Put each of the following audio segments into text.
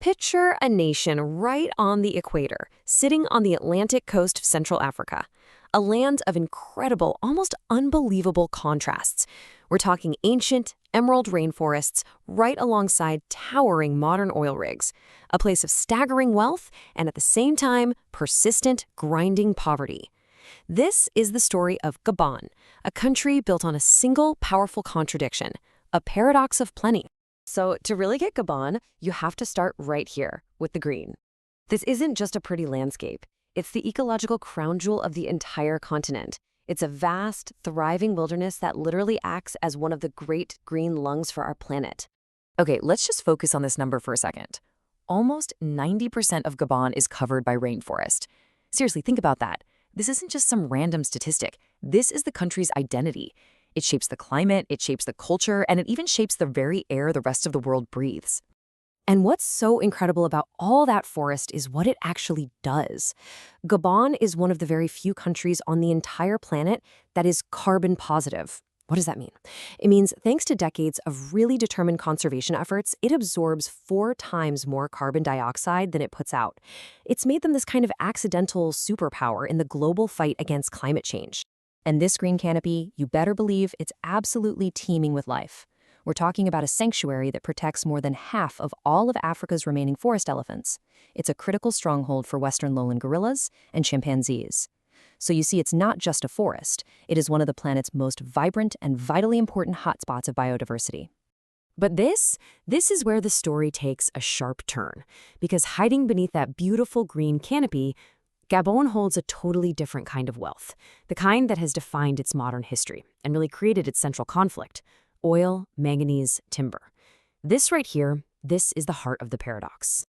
Picture a nation right on the equator, sitting on the Atlantic coast of Central Africa. A land of incredible, almost unbelievable contrasts. We're talking ancient, emerald rainforests right alongside towering modern oil rigs. A place of staggering wealth and at the same time, persistent, grinding poverty. This is the story of Gabon, a country built on a single powerful contradiction, a paradox of plenty. So to really get Gabon, you have to start right here with the green. This isn't just a pretty landscape. It's the ecological crown jewel of the entire continent. It's a vast, thriving wilderness that literally acts as one of the great green lungs for our planet. Okay, let's just focus on this number for a second. Almost 90% of Gabon is covered by rainforest. Seriously, think about that. This isn't just some random statistic. This is the country's identity. It shapes the climate, it shapes the culture, and it even shapes the very air the rest of the world breathes. And what's so incredible about all that forest is what it actually does. Gabon is one of the very few countries on the entire planet that is carbon positive. What does that mean? It means thanks to decades of really determined conservation efforts, it absorbs 4 times more carbon dioxide than it puts out. It's made them this kind of accidental superpower in the global fight against climate change. And this green canopy, you better believe it's absolutely teeming with life. We're talking about a sanctuary that protects more than half of all of Africa's remaining forest elephants. It's a critical stronghold for western lowland gorillas and chimpanzees. So you see, it's not just a forest. It is one of the planet's most vibrant and vitally important hotspots of biodiversity. But this is where the story takes a sharp turn, because hiding beneath that beautiful green canopy, Gabon holds a totally different kind of wealth, the kind that has defined its modern history and really created its central conflict: oil, manganese, timber. This right here, this is the heart of the paradox.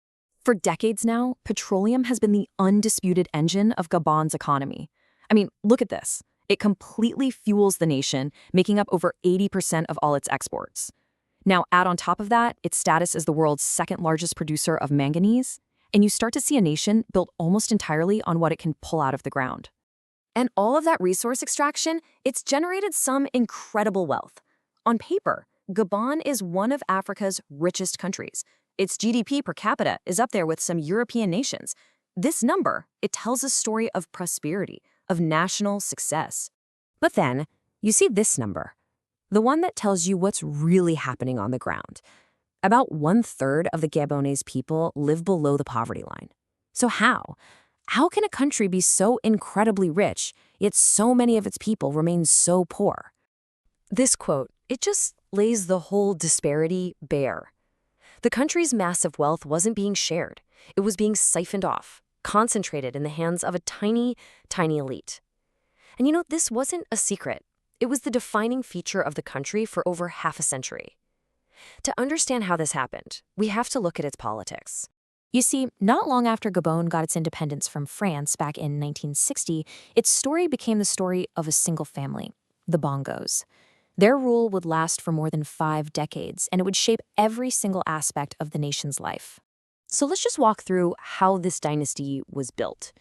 For decades now, petroleum has been the undisputed engine of Gabon's economy. I mean, look at this. It completely fuels the nation, making up over 80% of all its exports. Now, add on top of that its status as the world's second largest producer of manganese, and you start to see a nation built almost entirely on what it can pull out of the ground. And all of that resource extraction, it's generated some incredible wealth. On paper, Gabon is one of Africa's richest countries. Its GDP per capita is up there with some European nations. This number, it tells a story of prosperity, of national success. But then, you see this number, the one that tells you what's really happening on the ground. About 1/3 of the Gabonese people live below the poverty line. So how? How can a country be so incredibly rich, yet so many of its people remain so poor? This quote, it just lays the whole disparity bare. The country's massive wealth wasn't being shared. It was being siphoned off, concentrated in the hands of a tiny, tiny elite. And you know, this wasn't a secret. It was the defining feature of the country for over half a century. To understand how this happened, we have to look at its politics. You see, not long after Gabon got its independence from France back in 1960, its story became the story of a single family, the Bongos. Their rule would last for more than 5 decades, and it would shape every single aspect of the nation's life. So let's just walk through how this dynasty was built.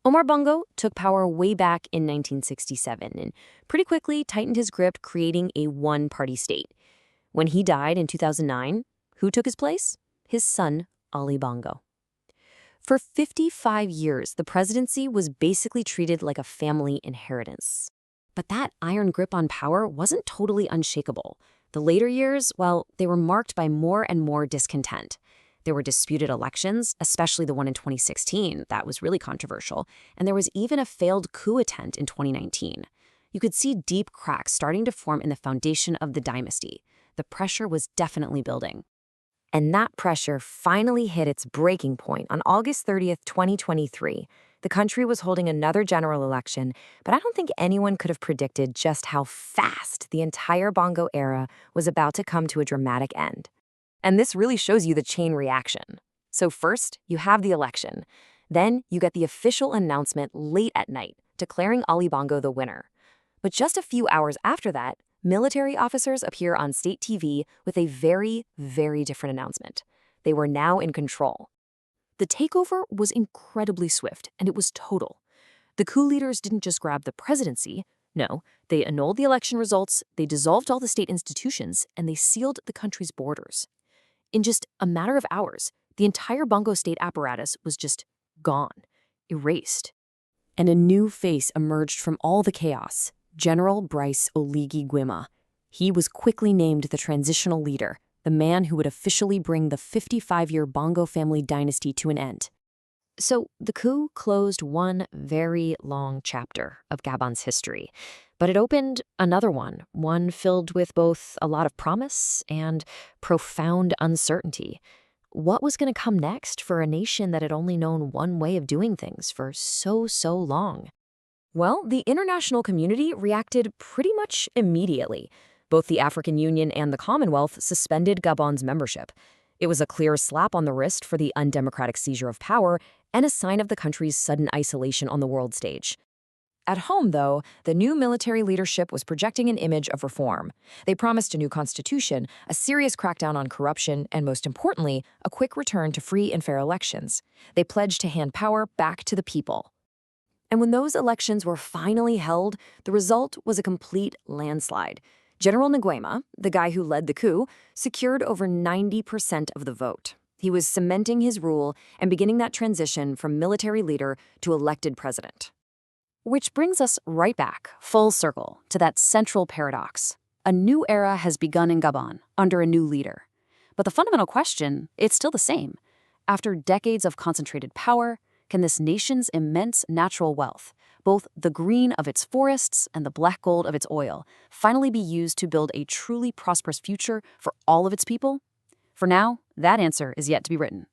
Omar Bongo took power way back in 1967 and pretty quickly tightened his grip, creating a one-party state. When he died in 2009, who took his place? His son, Ali Bongo. For 55 years, the presidency was basically treated like a family inheritance. But that iron grip on power wasn't totally unshakable. The later years, well, they were marked by more and more discontent. There were disputed elections, especially the one in 2016, that was really controversial, and there was even a failed coup attempt in 2019. You could see deep cracks starting to form in the foundation of the dynasty. The pressure was definitely building. And that pressure finally hit its breaking point on August 30th, 2023. The country was holding another general election, but I don't think anyone could have predicted just how fast the entire Bongo era was about to come to a dramatic end. And this really shows you the chain reaction. So first, you have the election. Then you get the official announcement late at night, declaring Ali Bongo the winner. But just a few hours after that, military officers appear on state TV with a very, very different announcement. They were now in control. The takeover was incredibly swift, and it was total. The coup leaders didn't just grab the presidency. No, they annulled the election results, they dissolved all the state institutions, and they sealed the country's borders. In just a matter of hours, The entire Bongo state apparatus was just gone, erased. And a new face emerged from all the chaos, General Bryce Oligui Nguema. He was quickly named the transitional leader, the man who would officially bring the 55-year Bongo family dynasty to an end. So the coup closed one very long chapter of Gabon's history, but it opened another one filled with both a lot of promise and profound uncertainty. What was going to come next for a nation that had only known one way of doing things for so long? Well, the international community reacted pretty much immediately. Both the African Union and the Commonwealth suspended Gabon's membership. It was a clear slap on the wrist for the undemocratic seizure of power and a sign of the country's sudden isolation on the world stage. At home, though, the new military leadership was projecting an image of reform. They promised a new constitution, a serious crackdown on corruption, and most importantly, a quick return to free and fair elections. They pledged to hand power back to the people. And when those elections were finally held, the result was a complete landslide. General Nguema, the guy who led the coup, secured over 90% of the vote. He was cementing his rule and beginning that transition from military leader to elected president. Which brings us right back, full circle, to that central paradox. A new era has begun in Gabon, under a new leader. But the fundamental question, it's still the same. After decades of concentrated power, can this nation's immense natural wealth, both the green of its forests and the black gold of its oil, finally be used to build a truly prosperous future for all of its people? For now, that answer is yet to be written.